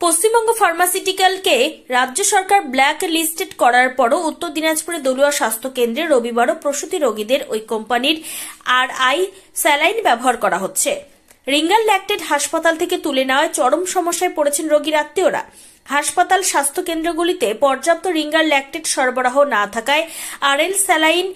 পশ্চিমবঙ্গ ফার্মাসিউটিক্যালকে রাজ্য সরকার black listed করার পরও উত্তর দিনাজপুরে দলুয়া স্বাস্থ্য কেন্দ্রে রবিবারও প্রসূতি রোগীদের ওই কোম্পানির আরআই স্যালাইন ব্যবহার করা হচ্ছে। রিঙ্গাল ল্যাক্টেট হাসপাতাল থেকে তুলে নেওয়ায় চরম সমস্যায় পড়েছেন রোগীর আত্মীয়রা। হাসপাতাল স্বাস্থ্য কেন্দ্রগুলিতে পর্যাপ্ত রিঙ্গাল ল্যাক্টেট সরবরাহ না থাকায় আরএল স্যালাইন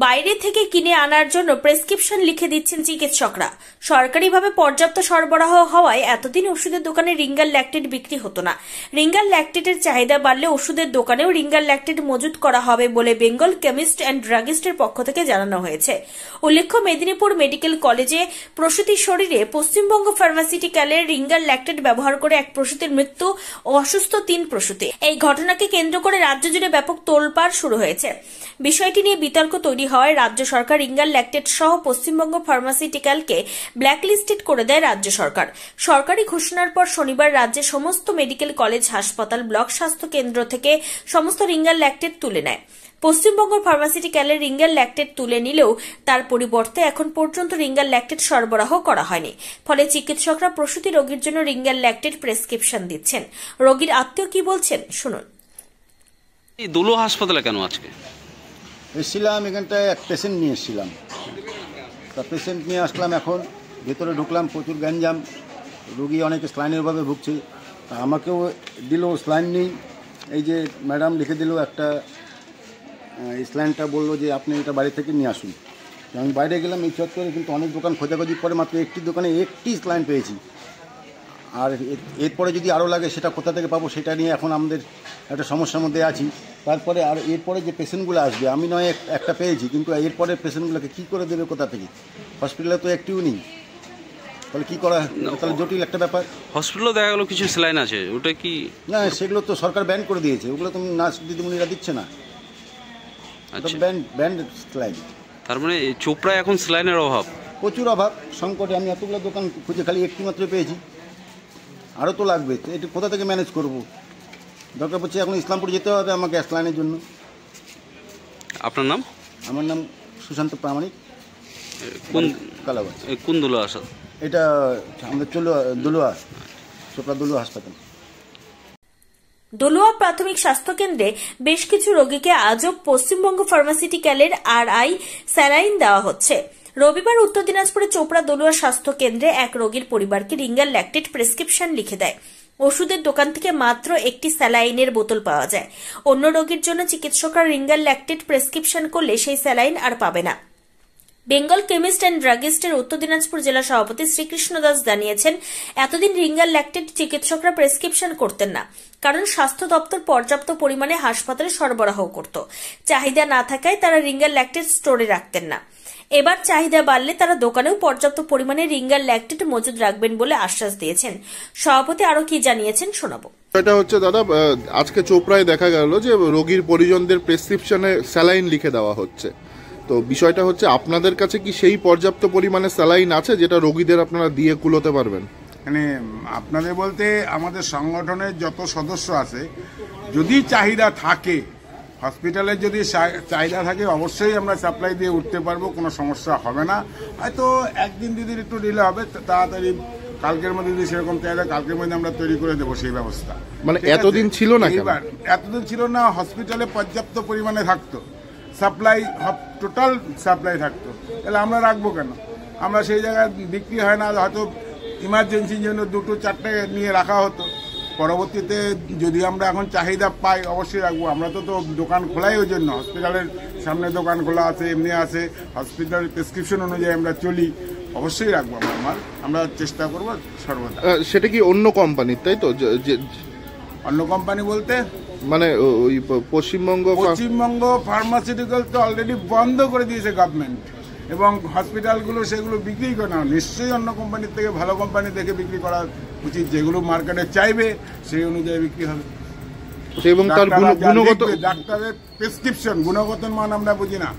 বাইরে থেকে কিনে আনার জন্য প্রেসক্রিপশন লিখে দিচ্ছেন চিকিৎসকরা। সরকারিভাবে পর্যাপ্ত সরবরাহ হওয়ায় এতদিন ওষুধের দোকানে রিঙ্গাল ল্যাক্টেট বিক্রি হতো না। রিঙ্গাল ল্যাক্টেটের চাহিদা বাড়লে ওষুধের দোকানেও রিঙ্গাল ল্যাক্টেট মজুত করা হবে বলে বেঙ্গল কেমিস্ট অ্যান্ড ড্রাগিস্টের পক্ষ থেকে জানানো হয়েছে। উল্লেখ্য, মেদিনীপুর মেডিকেল কলেজে প্রসূতির শরীরে পশ্চিমবঙ্গ ফার্মাসিউটিক্যালের রিঙ্গাল ল্যাক্টেট ব্যবহার করে এক প্রসূতির মৃত্যু ও অসুস্থ 3 প্রসূতি। এই ঘটনাকে কেন্দ্র করে রাজ্য জুড়ে ব্যাপক তোলপাড় শুরু হয়েছে। বিষয়টি নিয়ে বিতর্ক তৈরি হওয়ায় রাজ্য সরকার রিঙ্গাল ল্যাক্টেট সহ পশ্চিমবঙ্গ ফার্মাসিউটিক্যালকে ব্ল্যাকলিস্টেড করে দেয় রাজ্য সরকার। সরকারি ঘোষণার পর শনিবার রাজ্যের সমস্ত মেডিকেল কলেজ, হাসপাতাল, ব্লক স্বাস্থ্য কেন্দ্র থেকে সমস্ত রিঙ্গাল ল্যাক্টেট তুলে নেয়। পশ্চিমবঙ্গ ফার্মাসিউটিক্যালের রিঙ্গাল ল্যাক্টেট তুলে নিলেও তার পরিবর্তে এখন পর্যন্ত রিঙ্গাল ল্যাক্টেট সরবরাহ করা হয়নি। ফলে চিকিৎসকরা প্রসূতি রোগীর জন্য রিঙ্গাল ল্যাক্টেট প্রেসক্রিপশন দিচ্ছেন। রোগীর আত্মীয় কি বলছেন শুনুন। এই দলুয়া হাসপাতালে কেন আজকে এসেছিলাম? এখানটায় এক পেশেন্ট নিয়ে এসেছিলাম। তা পেশেন্ট নিয়ে আসলাম, এখন ভেতরে ঢুকলাম, প্রচুর গ্যাঞ্জাম, রোগী অনেকে স্লাইনের অভাবে ভুগছে। আমাকেও দিল স্লাইন নেই, এই যে ম্যাডাম লিখে দিল একটা স্লাইনটা, বললো যে আপনি এটা বাড়ি থেকে নিয়ে আসুন। আমি বাইরে গেলাম এই চত্বরে, কিন্তু অনেক দোকান খোঁজাখুঁজি করে মাত্র একটি দোকানে একটি স্লাইন পেয়েছি। আর এরপরে যদি আরও লাগে সেটা কোথা থেকে পাবো সেটা নিয়ে এখন আমাদের একটা সমস্যার মধ্যে আছি। তারপরে আর এরপরে যে পেশেন্টগুলো আসবে, আমি নয় একটা পেয়েছি, কিন্তু এরপরে পেশেন্টগুলোকে কী করে দেবে কোথা থেকে? হসপিটালে তো একটিও নেই, তাহলে কী করা? তাহলে জটিল একটা ব্যাপার। হসপিটালে দেখা গেলো কিছু স্যালাইন আছে, ওটা কি? না, সেগুলো তো সরকার ব্যান করে দিয়েছে, ওগুলো তো নার্স দিদিমণিরা দিচ্ছে না। আচ্ছা, ব্যান্ড স্যালাইন। তার মানে চোপড়ায় এখন স্যালাইনের অভাব, প্রচুর অভাব, সংকটে। আমি এতগুলো দোকান খুঁজে খালি একটি মাত্র পেয়েছি, আরও তো লাগবে। এটা কোথা থেকে ম্যানেজ করব? দরকার পড়ছে এখন ইসলামপুর যেতে হবে আমাকে স্যালাইনের জন্য। আপনার নাম? আমার নাম সুশান্ত প্রামাণিক। কোন কালাবাজ? কোন দলুয়া আসা? এটা আমাদের দলুয়া, চোপড়া দলুয়া হাসপাতাল। দলুয়া প্রাথমিক স্বাস্থ্য কেন্দ্রে বেশ কিছু রোগীকে আজও পশ্চিমবঙ্গ ফার্মাসিউটিক্যালের আরআই স্যালাইন দেওয়া হচ্ছে। রবিবার উত্তর দিনাজপুরে চোপড়া দলুয়া স্বাস্থ্য কেন্দ্রে এক রোগীর পরিবারকে রিঙ্গাল ল্যাক্টেট প্রেসক্রিপশন লিখে দেয়। ওষুধের দোকান থেকে মাত্র একটি স্যালাইনের বোতল পাওয়া যায়। অন্য রোগীর জন্য চিকিৎসকরা রিঙ্গাল ল্যাক্টেট প্রেসক্রিপশন করলে সেই স্যালাইন আর পাবে না। বেঙ্গল কেমিস্ট অ্যান্ড ড্রাগিস্টের উত্তর দিনাজপুর জেলা সভাপতি শ্রীকৃষ্ণ দাস জানিয়েছেন, এতদিন রিঙ্গাল ল্যাক্টেট চিকিৎসকরা প্রেসক্রিপশন করতেন না, কারণ স্বাস্থ্য দপ্তর পর্যাপ্ত পরিমাণে হাসপাতালে সরবরাহ করত। চাহিদা না থাকায় তারা রিঙ্গাল ল্যাক্টেট স্টোরে রাখতেন না। এবার চাহিদা বাড়লে তারা দোকানেও পর্যাপ্ত পরিমাণে রিঙ্গাল ল্যাক্টেট মজুদ রাখবেন বলে আশ্বাস দিয়েছেন। সভাপতি আরো কি জানিয়েছেন শোনাবো। এটা হচ্ছে দাদা, আজকে চোপড়ায় দেখা গেল যে রোগীর পরিজনদের প্রেসক্রিপশনে স্যালাইন লিখে দেওয়া হচ্ছে। তো বিষয়টা হচ্ছে, আপনাদের কাছে কি সেই পর্যাপ্ত পরিমাণে স্যালাইন আছে যেটা রোগীদের আপনারা দিয়ে কুলোতে পারবেন? মানে আপনাদের বলতে আমাদের সংগঠনের যত সদস্য আছে, যদি চাহিদা থাকে, হসপিটালের যদি চাহিদা থাকে, অবশ্যই আমরা সাপ্লাই দিয়ে উঠতে পারবো, কোনো সমস্যা হবে না। হয়তো একদিন দুদিন একটু ডিলে হবে, তাড়াতাড়ি কালকের মধ্যে যদি সেরকম চাহিদা, কালকের মধ্যে আমরা তৈরি করে দেবো সেই ব্যবস্থা। মানে এতদিন ছিল না? এতদিন ছিল না, হসপিটালে পর্যাপ্ত পরিমাণে থাকতো, সাপ্লাই টোটাল সাপ্লাই থাকতো, তাহলে আমরা রাখবো কেন? আমরা সেই জায়গায় বিক্রি হয় না, হয়তো ইমার্জেন্সির জন্য 2-4টে নিয়ে রাখা হতো। পরবর্তীতে যদি আমরা এখন চাহিদা পাই অবশ্যই রাখবো। আমরা তো দোকান খোলাই ওই জন্য, হসপিটালের সামনে দোকান খোলা আছে, এমনি আছে, হসপিটালের প্রেসক্রিপশন অনুযায়ী আমরা চলি, অবশ্যই রাখবো আমরা মাল, আমরা চেষ্টা করবো সর্বদা। সেটা কি অন্য কোম্পানির, তাই তো? অন্য কোম্পানি বলতে মানে ওই পশ্চিমবঙ্গ ফার্মাসিউটিক্যাল তো অলরেডি বন্ধ করে দিয়েছে গভর্নমেন্ট, এবং হসপিটালগুলো সেগুলো বিক্রি করে না। নিশ্চয়ই অন্য কোম্পানির থেকে ভালো কোম্পানি দেখে বিক্রি করা উচিত, যেগুলো মার্কেটে চাইবে সেই অনুযায়ী বিক্রি হবে। এবং তার গুণগত, ডাক্তারের প্রেসক্রিপশন, গুণগত মান আমরা বুঝি না,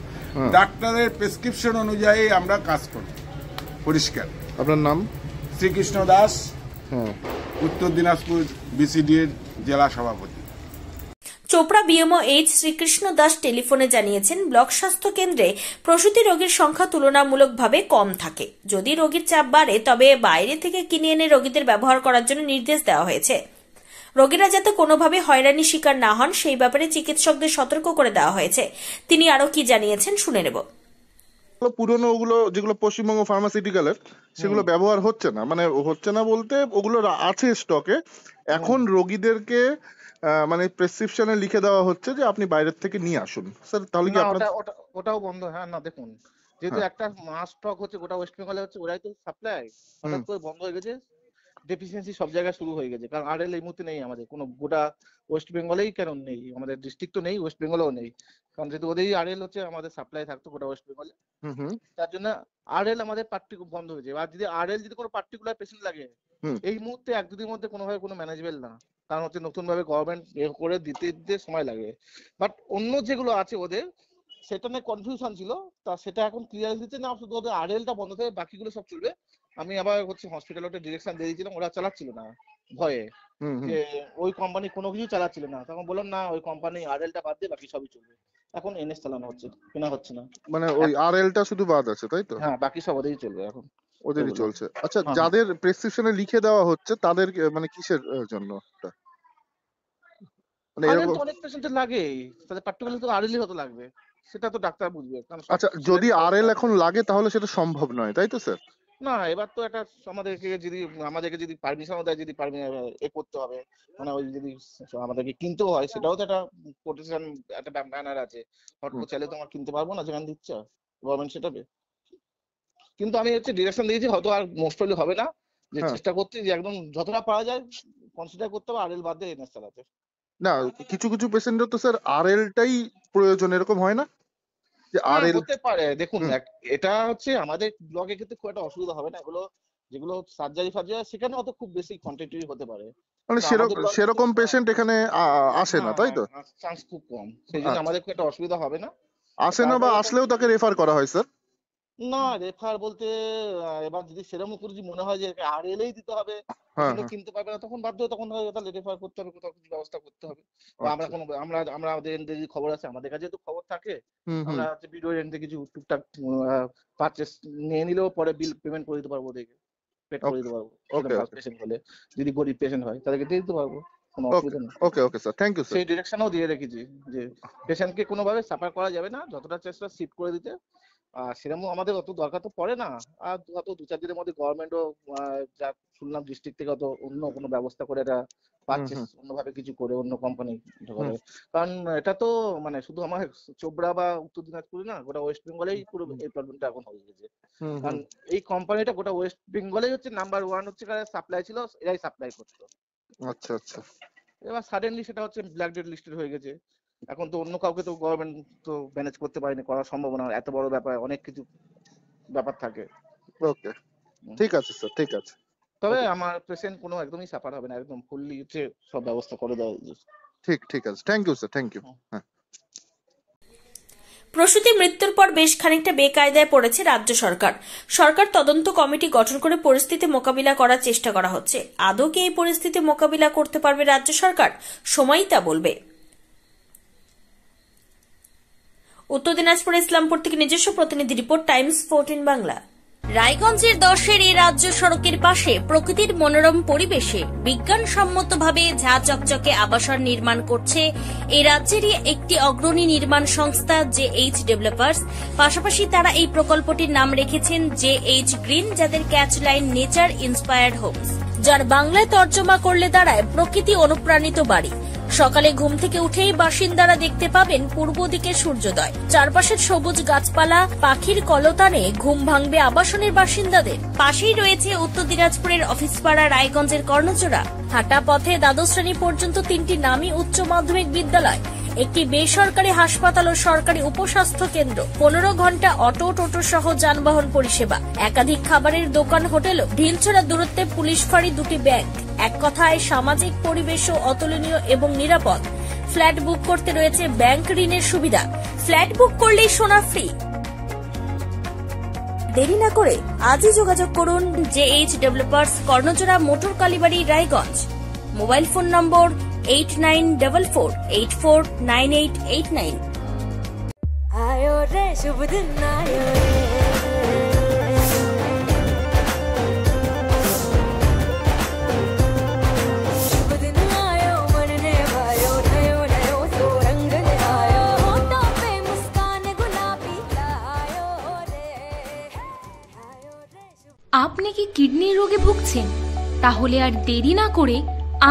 ডাক্তারের প্রেসক্রিপশন অনুযায়ী আমরা কাজ করি, পরিষ্কার। আপনার নাম? শ্রীকৃষ্ণ দাস, উত্তর দিনাজপুর বিসিডি এর জেলা সভাপতি। চোপড়া বিএমও এইচ শ্রীকৃষ্ণ দাস টেলিফোনে জানিয়েছেন, ব্লক স্বাস্থ্য কেন্দ্রে প্রসূতি রোগীর সংখ্যা তুলনামূলকভাবে কম থাকে। যদি রোগীর চাপ বাড়ে তবে বাইরে থেকে কিনে এনে রোগীদের ব্যবহার করার জন্য নির্দেশ দেওয়া হয়েছে। রোগীরা যাতে কোনোভাবে হয়রানির শিকার না হন সেই ব্যাপারে চিকিৎসকদের সতর্ক করে দেওয়া হয়েছে। তিনি আরো কি জানিয়েছেন শুনে নেব। পুরনো ওগুলো যেগুলো পশ্চিমবঙ্গ ফার্মাসিউটিক্যালের সেগুলো ব্যবহার হচ্ছে না, মানে হচ্ছে না বলতে ওগুলো আছে স্টকে। এখন রোগীদেরকে মানে প্রেসক্রিপশনে লিখে দেওয়া হচ্ছে যে আপনি বাইরের থেকে নিয়ে আসুন। স্যার তাহলে কি আপনার ওটাও বন্ধ? হ্যাঁ, না দেখুন, যেহেতু একটা মাস স্টক হচ্ছে গোটা ওয়েস্ট বেঙ্গলে হচ্ছে, ওরাই তো সাপ্লাই, হঠাৎ করে বন্ধ হয়ে গেছে, ডেফিসিয়েন্সি সব জায়গায় শুরু হয়ে গেছে। কারণ আরএল এই মুহূর্তে নেই আমাদের কোনো, গোটা ওয়েস্ট বেঙ্গলেই কেন নেই, আমাদের ডিস্ট্রিক্ট তো নেই, ওয়েস্ট বেঙ্গলেও নেই। কারণ যেহেতু ওদেরই আরএল হচ্ছে আমাদের সাপ্লাই থাকতো গোটা ওয়েস্ট বেঙ্গলে, তার জন্য আরএল আমাদের পার্টিকুলার বন্ধ হয়েছে। আর যদি আরএল যদি কোনো পার্টিকুলার পেশেন্ট লাগে এই মুহূর্তে 1-2 দিনের মধ্যে কোনোভাবে কোনো ম্যানেজেবল না, কারণ হচ্ছে নতুন ভাবে গভর্নমেন্ট করে দিতে সময় লাগে। বাট অন্য যেগুলো আছে ওদের সেটা নিয়ে কনফিউশন ছিল, তা সেটা এখন ক্লিয়ার দিতে না, শুধু ওদের আরএলটা বন্ধ থাকে, বাকিগুলো সব চলবে। আমি আবার হচ্ছে হসপিটালে একটা ডিরেকশন দিয়ে দিয়েছিলাম, ওরা চালাচ্ছিল না ভয়ে, যে ওই কোম্পানি কোনো কিছু চালাচ্ছিল না, তখন বললাম না ওই কোম্পানি আরএলটা বাদ দিয়ে বাকি সবই চলবে। এখন এনএস চালানো হচ্ছে, কেনা হচ্ছে না, মানে ওই আরএলটা শুধু বাদ আছে, তাই তো? হ্যাঁ, বাকি সব ওদেরই চলবে এখন, ওদেরই চলছে। আচ্ছা, যাদের প্রেসক্রিপশনে লিখে দেওয়া হচ্ছে তাদের মানে কিসের জন্য? মানে আরএল তো অনেক পেশেন্টের লাগে, তাহলে পার্টিকুলার তো আরএলই হতে লাগবে, সেটা তো ডাক্তার বুঝবে। আচ্ছা, যদি আরএল এখন লাগে তাহলে সেটা সম্ভব নয়, তাই তো স্যার? না, এবার তো এটা আমাদেরকে যদি পারমিশন দেয়, যদি এ করতে হবে, মানে ওই যদি আমাদেরকে কিনতেও হয়, সেটাও তো একটা কোটেশন, একটা ব্যানার আছে, হট করে চাইলে তো আমরা কিনতে পারবো না যেখানে দিচ্ছে গভর্নমেন্ট সেটাবে। কিন্তু আমি হচ্ছে ডিরেকশন দিয়েছি, হয়তো আর মোস্ট প্রবলি হবে না, যে চেষ্টা করছি যে একদম যতটা পারা যায় কনসিডার করতে হবে আরএল বাদ দিয়ে এনএস চালাতে। না, কিছু কিছু পেশেন্টের তো স্যার আরএলটাই প্রয়োজন, এরকম হয় না যে আরএল হতে পারে? দেখুন, এটা হচ্ছে আমাদের ব্লকের ক্ষেত্রে খুব একটা অসুবিধা হবে না, এগুলো যেগুলো সার্জারি সেখানে অত খুব বেশি কোয়ান্টিটি হতে পারে, মানে সেরকম পেশেন্ট এখানে আসে না, তাই তো? চান্স খুব কম, সেই জন্য আমাদের খুব একটা অসুবিধা হবে না। আসে না, বা আসলেও তাকে রেফার করা হয় স্যার? না, রেফার বলতে এবার যদি সেরকম করে মনে হয় যে আরএলই দিতে হবে, কিনতে পারবে না, তখন বাধ্য, তখন তাহলে রেফার করতে হবে, কোথাও কিছু ব্যবস্থা করতে হবে। আমাদের যদি খবর আছে, আমাদের কাছে তো খবর থাকে, আমরা হচ্ছে ভিডিও এন্ডে কিছু টুকটাক পারচেস নিয়ে নিলেও পরে বিল পেমেন্ট করে দিতে পারবো, ওদেরকে পেড করে দিতে পারবো। পেশেন্ট হলে, যদি গরিব পেশেন্ট হয় তাদেরকে দিয়ে দিতে পারবো, কোনো অসুবিধা নেই। Okay sir, thank you sir. সেই ডিরেকশনও দিয়ে রেখেছি যে পেশেন্টকে কোনোভাবে সাফার করা যাবে না, যতটা চেষ্টা শিফট করে দিতে। সেরকম আমাদের অত দরকার তো পড়ে না, আর হয়তো 2-4 দিনের মধ্যে গভর্নমেন্টও যা শুনলাম ডিস্ট্রিক্ট থেকে হয়তো অন্য কোনো ব্যবস্থা করে এটা পারচেস অন্যভাবে কিছু করে অন্য কোম্পানি করে। কারণ এটা তো মানে শুধু আমার চোপড়া বা উত্তর দিনাজপুরে না, গোটা ওয়েস্ট বেঙ্গলেই পুরো এই প্রবলেমটা এখন হয়ে গেছে। কারণ এই কোম্পানিটা গোটা ওয়েস্ট বেঙ্গলেই হচ্ছে নাম্বার 1 হচ্ছে, সাপ্লাই ছিল, এরাই সাপ্লাই করতো। আচ্ছা আচ্ছা। এবার সাডেনলি সেটা হচ্ছে ব্ল্যাক ডেট লিস্টেড হয়ে গেছে। এখন তো অন্য কাউকে তো গভর্নমেন্ট তো ম্যানেজ করতে পারেনি, করা সম্ভব না, এত বড় ব্যাপার, অনেক কিছু ব্যাপার থাকে। ওকে, ঠিক আছে স্যার, ঠিক আছে। তবে আমার পেশেন্ট কোনো একদমই সাফার হবে না, একদম ফুললি হচ্ছে সব ব্যবস্থা করে দেওয়া হয়েছে। ঠিক আছে, thank you sir, thank you. প্রসূতি মৃত্যুর পর বেশ খানিকটা বেকায়দায় পড়েছে রাজ্য সরকার। সরকার তদন্ত কমিটি গঠন করে পরিস্থিতি মোকাবিলা করার চেষ্টা করা হচ্ছে। আদৌ কি এই পরিস্থিতি মোকাবিলা করতে পারবে রাজ্য সরকার? সময়ই তা বলবে। উত্তর দিনাজপুর ইসলামপুর থেকে নিজস্ব প্রতিনিধি রিপোর্ট, টাইমস 14 বাংলা। রায়গঞ্জের 10-এর এই রাজ্য সড়কের পাশে প্রকৃতির মনোরম পরিবেশে বিজ্ঞানসম্মতভাবে ঝাঁ চকচকে আবাসন নির্মাণ করছে এই রাজ্যেরই একটি অগ্রণী নির্মাণ সংস্থা JH ডেভেলপার্স। পাশাপাশি তারা এই প্রকল্পটির নাম রেখেছেন JH গ্রিন, যাদের catch line nature inspired homes, যার বাংলায় তর্জমা করলে দাঁড়ায় প্রকৃতি অনুপ্রাণিত বাড়ি। সকালে ঘুম থেকে উঠেই বাসিন্দারা দেখতে পাবেন পূর্ব দিকে সূর্যোদয়, চারপাশের সবুজ গাছপালা, পাখির কলতানে ঘুম ভাঙবে আবাসনের বাসিন্দাদের। পাশেই রয়েছে উত্তর দিনাজপুরের অফিসপাড়া রায়গঞ্জের কর্ণজোড়া। হাঁটা পথে দ্বাদশ শ্রেণী পর্যন্ত 3টি নামী উচ্চ মাধ্যমিক বিদ্যালয়, একটি বেসরকারি হাসপাতাল ও সরকারি উপস্বাস্থ্য কেন্দ্র, 15 ঘন্টা অটো টোটো সহ যানবাহন পরিষেবা, একাধিক খাবারের দোকান, হোটেলও, ঢিলছড়া দূরত্বে পুলিশ ফাঁড়ি, 2টি ব্যাংক। এক কথায় সামাজিক পরিবেশও অতুলনীয় এবং নিরাপদ। ফ্ল্যাট বুক করতে রয়েছে ব্যাংক ঋণের সুবিধা। ফ্ল্যাট বুক করলেই সোনা ফ্রি। দেরি না করে আজই যোগাযোগ করুন JH developers, Karnajora, motor Kalibari, Raiganj. Mobile phone number 8944849889। आयो रे शुभ दिन आयो रे, शुभ दिन आयो খুঁজছেন, তাহলে আর দেরি না করে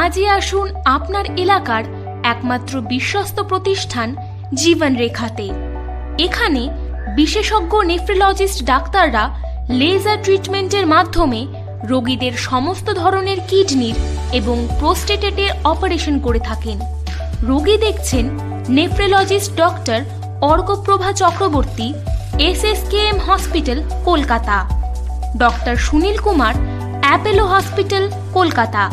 আজই আসুন আপনার এলাকার একমাত্র বিশ্বস্ত প্রতিষ্ঠান জীবন রেখাতে। এখানে বিশেষজ্ঞ নেফ্রোলজিস্ট ডাক্তাররা লেজার ট্রিটমেন্টের মাধ্যমে রোগীদের সমস্ত ধরনের কিডনির এবং প্রোস্টেটের অপারেশন করে থাকেন। রোগী দেখছেন nephrologist doctor Arkaprabha Chakraborty, SSKM hospital, Kolkata. Doctor Sunil Kumar, Apollo hospital, Kolkata.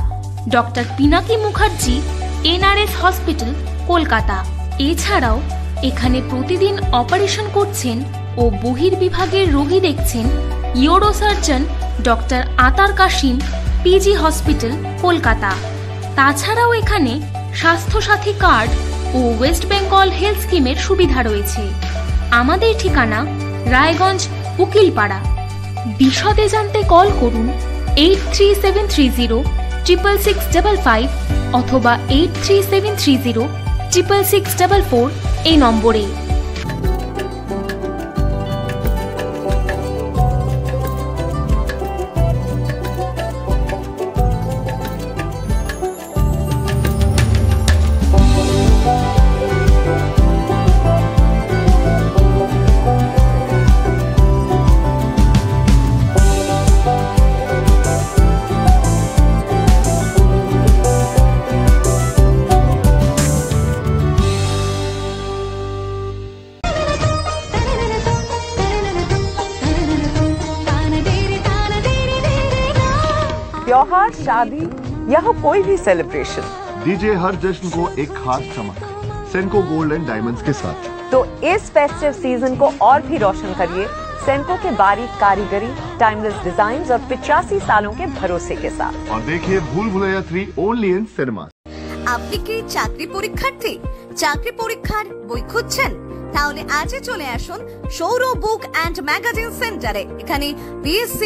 Doctor Pinaki Mukherjee, NRS hospital, Kolkata. এছাড়াও এখানে প্রতিদিন অপারেশন করছেন ও বহির্বিভাগের রোগী দেখছেন ইউরোসার্জন ডক্টর আতার কাশিম, PG হসপিটাল, কলকাতা। তাছাড়াও এখানে স্বাস্থ্যসাথী কার্ড ও ওয়েস্ট বেঙ্গল হেলথ স্কিমের সুবিধা রয়েছে। আমাদের ঠিকানা রায়গঞ্জ, উকিলপাড়া। বিশদে জানতে কল করুন 8373066655 অথবা 8373066644 এই নম্বরে। त्योहार, शादी या हो कोई भी सेलिब्रेशन, दीजिए हर जश्न को एक खास चमक सेंको गोल्ड एंड डायमंड्स के साथ। तो इस फेस्टिव सीजन को और भी रोशन करिए सेंको के बारीक कारीगरी, टाइमलेस डिजाइन और 85 सालों के भरोसे के साथ। और देखिए भूल भुलैया 3 ओनली इन सिनेमा। আপনি কি চাকরি পরীক্ষার্থী? চাকরি পরীক্ষার বই খুঁজছেন? তাহলে আজই চলে আসুন সৌর বুক অ্যান্ড ম্যাগাজিন সেন্টারে। এখানে BSc,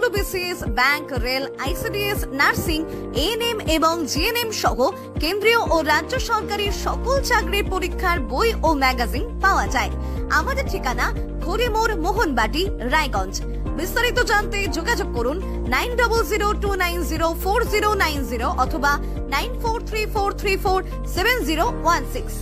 WBCS, bank, rail, ICDS, nursing, ANM এবং GNM সহ কেন্দ্রীয় ও রাজ্য সরকারি সকল চাকরির পরীক্ষার বই ও ম্যাগাজিন পাওয়া যায়। আমাদের ঠিকানা ঘড়িমোড়, মোহনবাটি, রায়গঞ্জ। বিস্তারিত জানতে যোগাযোগ করুন 9002904090 অথবা 9434347016।